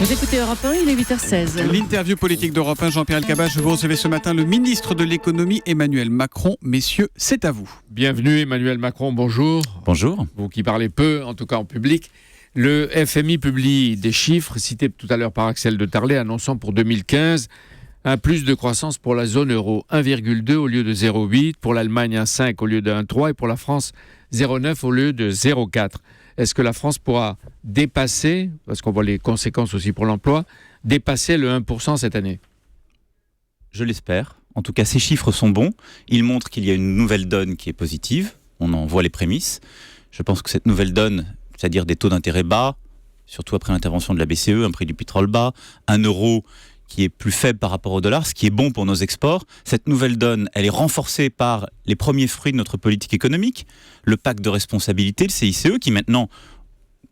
Vous écoutez Europe 1, il est 8h16. L'interview politique d'Europe 1, Jean-Pierre Elkabbach. Vous recevez ce matin le ministre de l'économie, Emmanuel Macron. Messieurs, c'est à vous. Bienvenue Emmanuel Macron, bonjour. Bonjour. Vous qui parlez peu, en tout cas en public. Le FMI publie des chiffres cités tout à l'heure par Axel de Tarlet, annonçant pour 2015 un plus de croissance pour la zone euro, 1,2 au lieu de 0,8, pour l'Allemagne 1,5 au lieu de 1,3 et pour la France 0,9 au lieu de 0,4. Est-ce que la France pourra dépasser, parce qu'on voit les conséquences aussi pour l'emploi, dépasser le 1% cette année ? Je l'espère. En tout cas, ces chiffres sont bons. Ils montrent qu'il y a une nouvelle donne qui est positive. On en voit les prémices. Je pense que cette nouvelle donne, c'est-à-dire des taux d'intérêt bas, surtout après l'intervention de la BCE, un prix du pétrole bas, un euro qui est plus faible par rapport au dollar, ce qui est bon pour nos exports. Cette nouvelle donne, elle est renforcée par les premiers fruits de notre politique économique, le pacte de responsabilité, le CICE, qui maintenant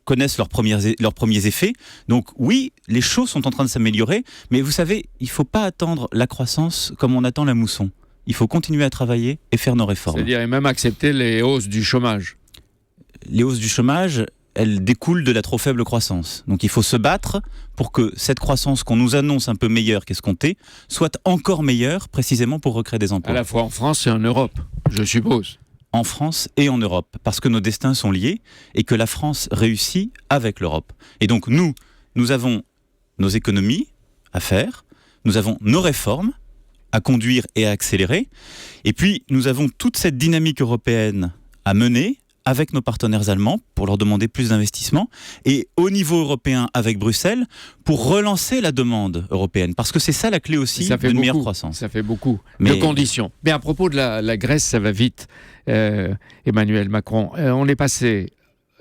connaissent leurs premiers effets. Donc oui, les choses sont en train de s'améliorer, mais vous savez, il ne faut pas attendre la croissance comme on attend la mousson. Il faut continuer à travailler et faire nos réformes. C'est-à-dire et même accepter les hausses du chômage. Les hausses du chômage, elles découlent de la trop faible croissance. Donc il faut se battre pour que cette croissance qu'on nous annonce un peu meilleure qu'escomptée soit encore meilleure, précisément pour recréer des emplois. À la fois en France et en Europe, je suppose. En France et en Europe, parce que nos destins sont liés et que la France réussit avec l'Europe. Et donc nous avons nos économies à faire, nous avons nos réformes à conduire et à accélérer, et puis nous avons toute cette dynamique européenne à mener avec nos partenaires allemands pour leur demander plus d'investissement et au niveau européen avec Bruxelles pour relancer la demande européenne. Parce que c'est ça la clé aussi d'une meilleure croissance. Ça fait beaucoup de conditions. Mais à propos de la Grèce, ça va vite, Emmanuel Macron. On est passé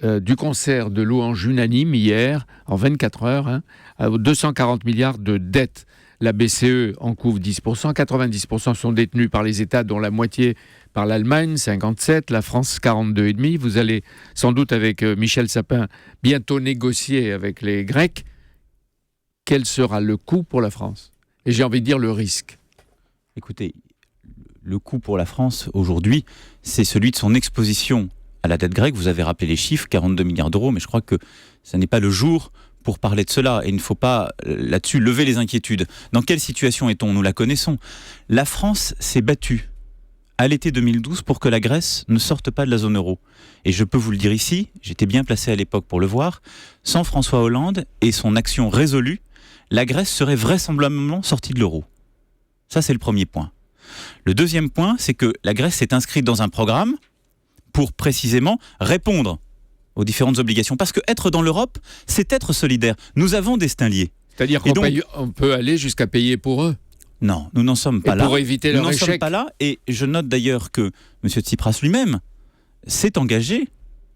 du concert de louanges unanimes hier, en 24 heures, à 240 milliards de dettes. La BCE en couvre 10%, 90% sont détenus par les États, dont la moitié par l'Allemagne, 57%, la France 42,5%. Vous allez sans doute avec Michel Sapin bientôt négocier avec les Grecs. Quel sera le coût pour la France ? Et j'ai envie de dire le risque. Écoutez, le coût pour la France aujourd'hui, c'est celui de son exposition à la dette grecque. Vous avez rappelé les chiffres, 42 milliards d'euros, mais je crois que ça n'est pas le jour pour parler de cela, et il ne faut pas là-dessus lever les inquiétudes. Dans quelle situation est-on ? Nous la connaissons. La France s'est battue à l'été 2012 pour que la Grèce ne sorte pas de la zone euro. Et je peux vous le dire ici, j'étais bien placé à l'époque pour le voir, sans François Hollande et son action résolue, la Grèce serait vraisemblablement sortie de l'euro. Ça, c'est le premier point. Le deuxième point, c'est que la Grèce s'est inscrite dans un programme pour précisément répondre aux différentes obligations. Parce que être dans l'Europe, c'est être solidaire. Nous avons des destins liés. C'est-à-dire qu'on peut aller jusqu'à payer pour eux. Non, nous n'en sommes pas là. Pour éviter leur échec. Nous n'en sommes pas là. Et je note d'ailleurs que M. Tsipras lui-même s'est engagé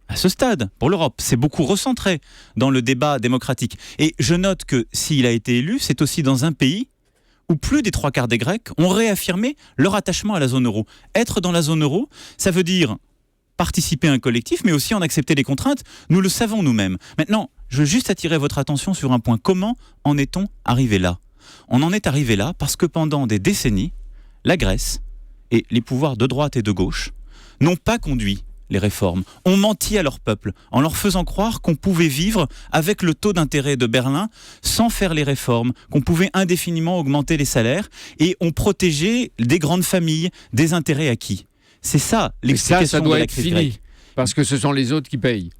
à ce stade pour l'Europe. C'est beaucoup recentré dans le débat démocratique. Et je note que s'il a été élu, c'est aussi dans un pays où plus des 3/4 des Grecs ont réaffirmé leur attachement à la zone euro. Être dans la zone euro, ça veut dire participer à un collectif, mais aussi en accepter les contraintes. Nous le savons nous-mêmes. Maintenant, je veux juste attirer votre attention sur un point. Comment en est-on arrivé là ? On en est arrivé là parce que pendant des décennies, la Grèce et les pouvoirs de droite et de gauche n'ont pas conduit les réformes, ont menti à leur peuple en leur faisant croire qu'on pouvait vivre avec le taux d'intérêt de Berlin sans faire les réformes, qu'on pouvait indéfiniment augmenter les salaires et ont protégé des grandes familles des intérêts acquis. C'est ça l'explication de la crise grecque. Ça doit être fini, parce que ce sont les autres qui payent.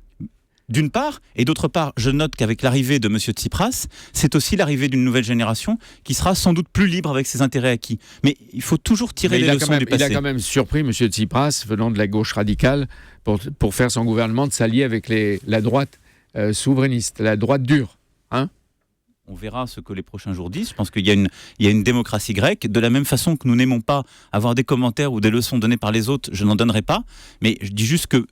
D'une part, et d'autre part, je note qu'avec l'arrivée de M. Tsipras, c'est aussi l'arrivée d'une nouvelle génération qui sera sans doute plus libre avec ses intérêts acquis. Mais il faut toujours tirer les leçons du passé. Il a quand même surpris M. Tsipras, venant de la gauche radicale, pour faire son gouvernement, de s'allier avec la droite souverainiste, la droite dure. On verra ce que les prochains jours disent. Je pense qu'il y a une démocratie grecque. De la même façon que nous n'aimons pas avoir des commentaires ou des leçons données par les autres, je n'en donnerai pas. Mais je dis juste que,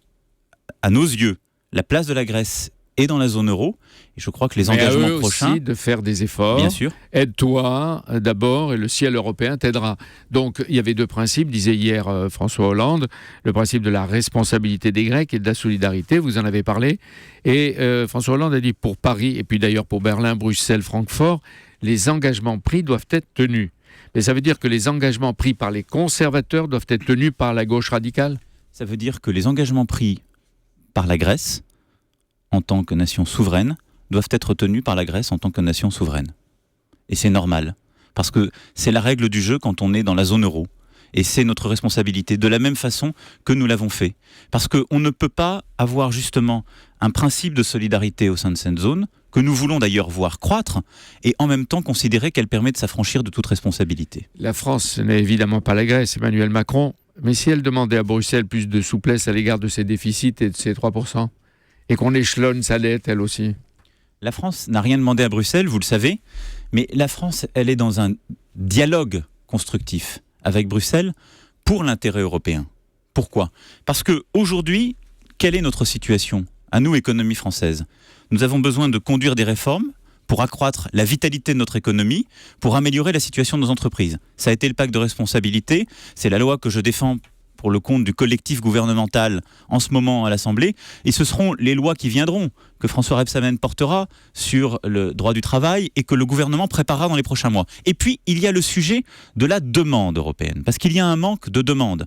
à nos yeux, la place de la Grèce est dans la zone euro. Et je crois que les engagements eux prochains... aussi de faire des efforts. Bien sûr. Aide-toi d'abord et le ciel européen t'aidera. Donc il y avait deux principes, disait hier François Hollande. Le principe de la responsabilité des Grecs et de la solidarité, vous en avez parlé. Et François Hollande a dit pour Paris, et puis d'ailleurs pour Berlin, Bruxelles, Francfort, les engagements pris doivent être tenus. Mais ça veut dire que les engagements pris par les conservateurs doivent être tenus par la gauche radicale ? Ça veut dire que les engagements pris par la Grèce, en tant que nation souveraine, doivent être tenues par la Grèce en tant que nation souveraine. Et c'est normal, parce que c'est la règle du jeu quand on est dans la zone euro. Et c'est notre responsabilité, de la même façon que nous l'avons fait. Parce qu'on ne peut pas avoir justement un principe de solidarité au sein de cette zone, que nous voulons d'ailleurs voir croître, et en même temps considérer qu'elle permet de s'affranchir de toute responsabilité. La France n'est évidemment pas la Grèce, Emmanuel Macron, mais si elle demandait à Bruxelles plus de souplesse à l'égard de ses déficits et de ses 3%, et qu'on échelonne sa dette, elle aussi. La France n'a rien demandé à Bruxelles, vous le savez, mais la France, elle est dans un dialogue constructif avec Bruxelles pour l'intérêt européen. Pourquoi ? Parce qu'aujourd'hui, quelle est notre situation ? À nous, économie française. Nous avons besoin de conduire des réformes pour accroître la vitalité de notre économie, pour améliorer la situation de nos entreprises. Ça a été le pacte de responsabilité, c'est la loi que je défends pour le compte du collectif gouvernemental en ce moment à l'Assemblée, et ce seront les lois qui viendront, que François Rebsamen portera sur le droit du travail et que le gouvernement préparera dans les prochains mois. Et puis, il y a le sujet de la demande européenne, parce qu'il y a un manque de demande.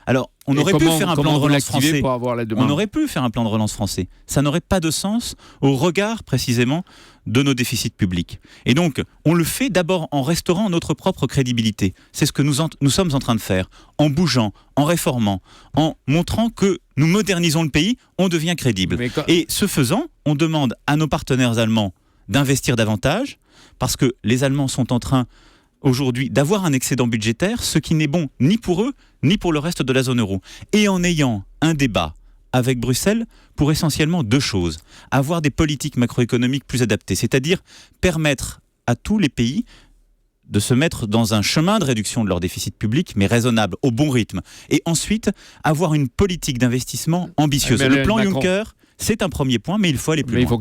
Alors, on aurait pu faire un plan de relance français. Pour avoir la demande ? On aurait pu faire un plan de relance français. Ça n'aurait pas de sens au regard, précisément, de nos déficits publics. Et donc, on le fait d'abord en restaurant notre propre crédibilité. C'est ce que nous sommes en train de faire. En bougeant, en réformant, en montrant que nous modernisons le pays, on devient crédible. Et ce faisant, on demande à nos partenaires allemands d'investir davantage, parce que les Allemands sont en train aujourd'hui d'avoir un excédent budgétaire, ce qui n'est bon ni pour eux, ni pour le reste de la zone euro. Et en ayant un débat avec Bruxelles pour essentiellement deux choses. Avoir des politiques macroéconomiques plus adaptées, c'est-à-dire permettre à tous les pays de se mettre dans un chemin de réduction de leur déficit public, mais raisonnable, au bon rythme. Et ensuite, avoir une politique d'investissement ambitieuse. Le plan Juncker, c'est un premier point, mais il faut aller plus loin. Mais il faut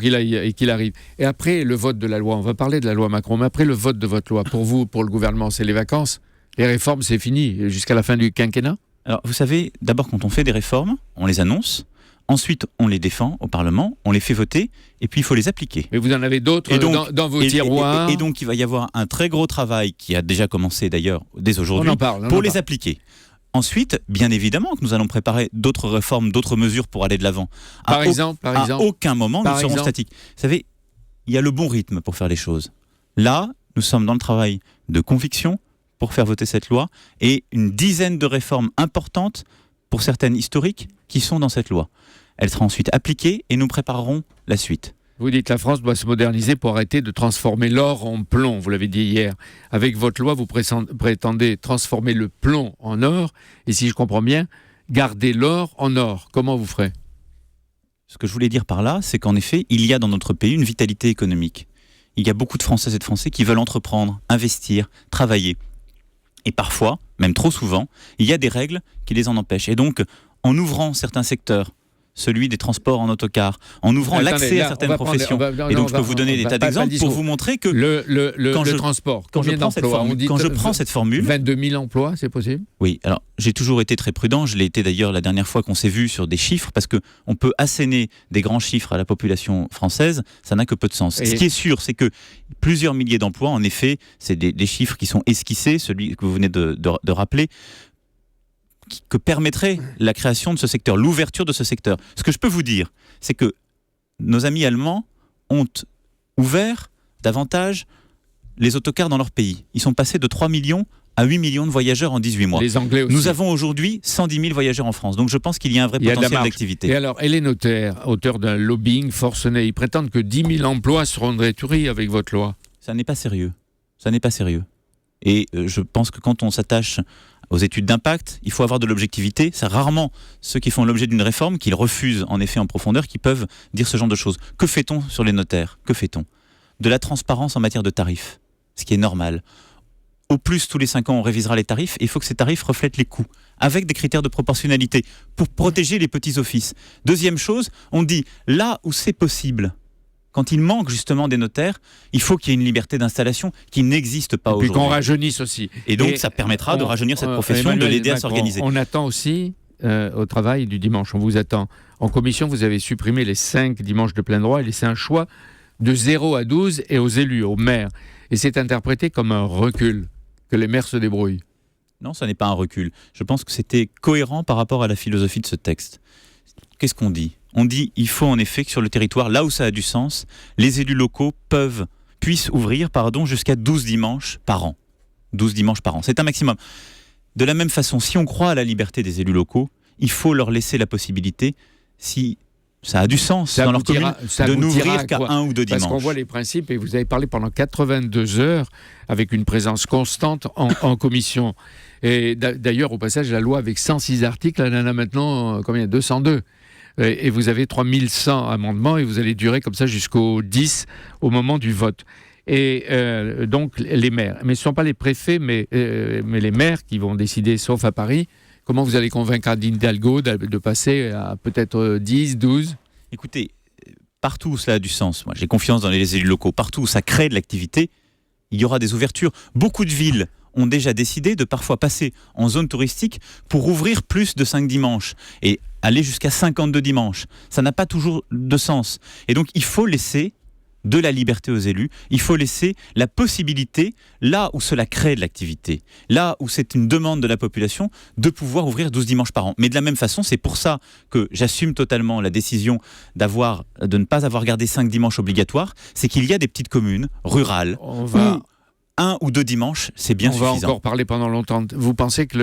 qu'il arrive. Et après le vote de la loi, on va parler de la loi Macron, mais après le vote de votre loi, pour vous, pour le gouvernement, c'est les vacances. Les réformes, c'est fini, jusqu'à la fin du quinquennat ? Alors, vous savez, d'abord, quand on fait des réformes, on les annonce. Ensuite, on les défend au Parlement, on les fait voter, et puis il faut les appliquer. Mais vous en avez d'autres dans vos tiroirs. Et donc, il va y avoir un très gros travail qui a déjà commencé d'ailleurs dès aujourd'hui pour les appliquer. Ensuite, bien évidemment que nous allons préparer d'autres réformes, d'autres mesures pour aller de l'avant. Par exemple, à aucun moment, nous serons statiques. Vous savez, il y a le bon rythme pour faire les choses. Là, nous sommes dans le travail de conviction pour faire voter cette loi et une dizaine de réformes importantes, pour certaines historiques, qui sont dans cette loi. Elle sera ensuite appliquée et nous préparerons la suite. Vous dites que la France doit se moderniser pour arrêter de transformer l'or en plomb, vous l'avez dit hier. Avec votre loi, vous prétendez transformer le plomb en or, et si je comprends bien, garder l'or en or. Comment vous ferez ? Ce que je voulais dire par là, c'est qu'en effet, il y a dans notre pays une vitalité économique. Il y a beaucoup de Françaises et de Français qui veulent entreprendre, investir, travailler. Et parfois, même trop souvent, il y a des règles qui les en empêchent. Et donc, en ouvrant certains secteurs, celui des transports en autocar, en ouvrant l'accès à certaines professions. Et donc, je peux vous donner des tas d'exemples pour vous montrer que le transport, combien d'emplois ? Quand je prends cette formule... 22 000 emplois, c'est possible ? Oui, alors j'ai toujours été très prudent. Je l'ai été d'ailleurs la dernière fois qu'on s'est vu sur des chiffres, parce qu'on peut asséner des grands chiffres à la population française, ça n'a que peu de sens. Ce qui est sûr, c'est que plusieurs milliers d'emplois, en effet, c'est des chiffres qui sont esquissés, celui que vous venez de rappeler, que permettrait la création de ce secteur, l'ouverture de ce secteur. Ce que je peux vous dire, c'est que nos amis allemands ont ouvert davantage les autocars dans leur pays. Ils sont passés de 3 millions à 8 millions de voyageurs en 18 mois. Les Anglais aussi. Nous avons aujourd'hui 110 000 voyageurs en France. Donc je pense qu'il y a un vrai potentiel d'activité. Et alors, et les notaires, auteurs d'un lobbying forcené, ils prétendent que 10 000 emplois seront détruits avec votre loi. Ça n'est pas sérieux. Ça n'est pas sérieux. Et je pense que quand on s'attache aux études d'impact, il faut avoir de l'objectivité. C'est rarement ceux qui font l'objet d'une réforme, qu'ils refusent en effet en profondeur, qui peuvent dire ce genre de choses. Que fait-on sur les notaires ? Que fait-on ? De la transparence en matière de tarifs, ce qui est normal. Au plus, tous les 5 ans, on révisera les tarifs, et il faut que ces tarifs reflètent les coûts, avec des critères de proportionnalité, pour protéger les petits offices. Deuxième chose, on dit, là où c'est possible, quand il manque justement des notaires, il faut qu'il y ait une liberté d'installation qui n'existe pas aujourd'hui. Et puis qu'on rajeunisse aussi. Et donc ça permettra de rajeunir cette profession, de l'aider à s'organiser. On attend aussi au travail du dimanche, on vous attend. En commission, vous avez supprimé les 5 dimanches de plein droit et laissé un choix de 0 à 12 et aux élus, aux maires. Et c'est interprété comme un recul, que les maires se débrouillent. Non, ça n'est pas un recul. Je pense que c'était cohérent par rapport à la philosophie de ce texte. Qu'est-ce qu'on dit ? On dit il faut en effet que sur le territoire, là où ça a du sens, les élus locaux puissent ouvrir jusqu'à 12 dimanches par an. 12 dimanches par an, c'est un maximum. De la même façon, si on croit à la liberté des élus locaux, il faut leur laisser la possibilité, si ça a du sens dans leur commune, de n'ouvrir qu'à 1 ou 2 dimanches. Parce qu'on voit les principes, et vous avez parlé pendant 82 heures avec une présence constante en commission. Et d'ailleurs, au passage, la loi avec 106 articles, elle en a maintenant 202. Et vous avez 3100 amendements et vous allez durer comme ça jusqu'au 10 au moment du vote. Et donc les maires, mais ce ne sont pas les préfets, mais les maires qui vont décider, sauf à Paris. Comment vous allez convaincre Anne Hidalgo de passer à peut-être 10, 12 ? Écoutez, partout où cela a du sens, moi j'ai confiance dans les élus locaux, partout où ça crée de l'activité, il y aura des ouvertures. Beaucoup de villes ont déjà décidé de parfois passer en zone touristique pour ouvrir plus de 5 dimanches et aller jusqu'à 52 dimanches. Ça n'a pas toujours de sens. Et donc il faut laisser de la liberté aux élus, il faut laisser la possibilité, là où cela crée de l'activité, là où c'est une demande de la population, de pouvoir ouvrir 12 dimanches par an. Mais de la même façon, c'est pour ça que j'assume totalement la décision de ne pas avoir gardé 5 dimanches obligatoires, c'est qu'il y a des petites communes rurales où 1 ou 2 dimanches, c'est bien suffisant. On va encore parler pendant longtemps. Vous pensez que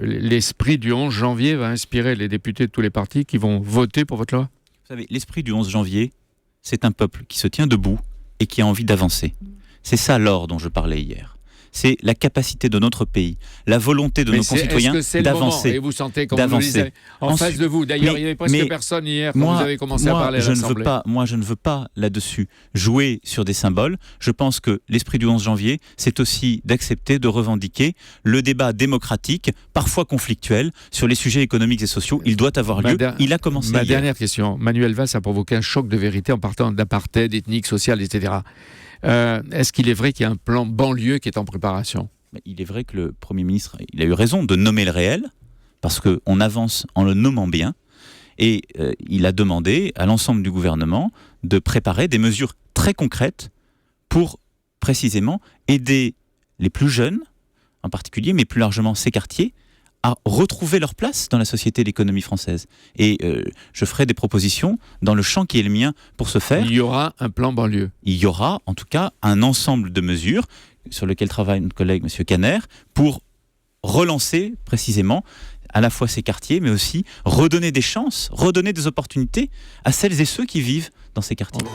l'esprit du 11 janvier va inspirer les députés de tous les partis qui vont voter pour votre loi ? Vous savez, l'esprit du 11 janvier, c'est un peuple qui se tient debout et qui a envie d'avancer. C'est ça l'or dont je parlais hier. C'est la capacité de notre pays, la volonté de nos concitoyens d'avancer. Et vous sentez, comme vous le disiez, en face de vous. D'ailleurs, il n'y avait presque personne hier quand vous avez commencé à parler à l'Assemblée. Moi, je ne veux pas là-dessus jouer sur des symboles. Je pense que l'esprit du 11 janvier, c'est aussi d'accepter, de revendiquer le débat démocratique, parfois conflictuel, sur les sujets économiques et sociaux. Il doit avoir lieu. Il a commencé hier. Ma dernière question. Manuel Valls a provoqué un choc de vérité en partant d'apartheid, ethnique, social, etc. Est-ce qu'il est vrai qu'il y a un plan banlieue qui est en préparation ? Il est vrai que le Premier ministre il a eu raison de nommer le réel, parce qu'on avance en le nommant bien, et il a demandé à l'ensemble du gouvernement de préparer des mesures très concrètes pour précisément aider les plus jeunes, en particulier, mais plus largement ces quartiers, à retrouver leur place dans la société et l'économie française. Et je ferai des propositions dans le champ qui est le mien pour ce faire. Il y aura un plan banlieue. Il y aura en tout cas un ensemble de mesures sur lesquelles travaille notre collègue M. Caner pour relancer précisément à la fois ces quartiers, mais aussi redonner des chances, redonner des opportunités à celles et ceux qui vivent dans ces quartiers.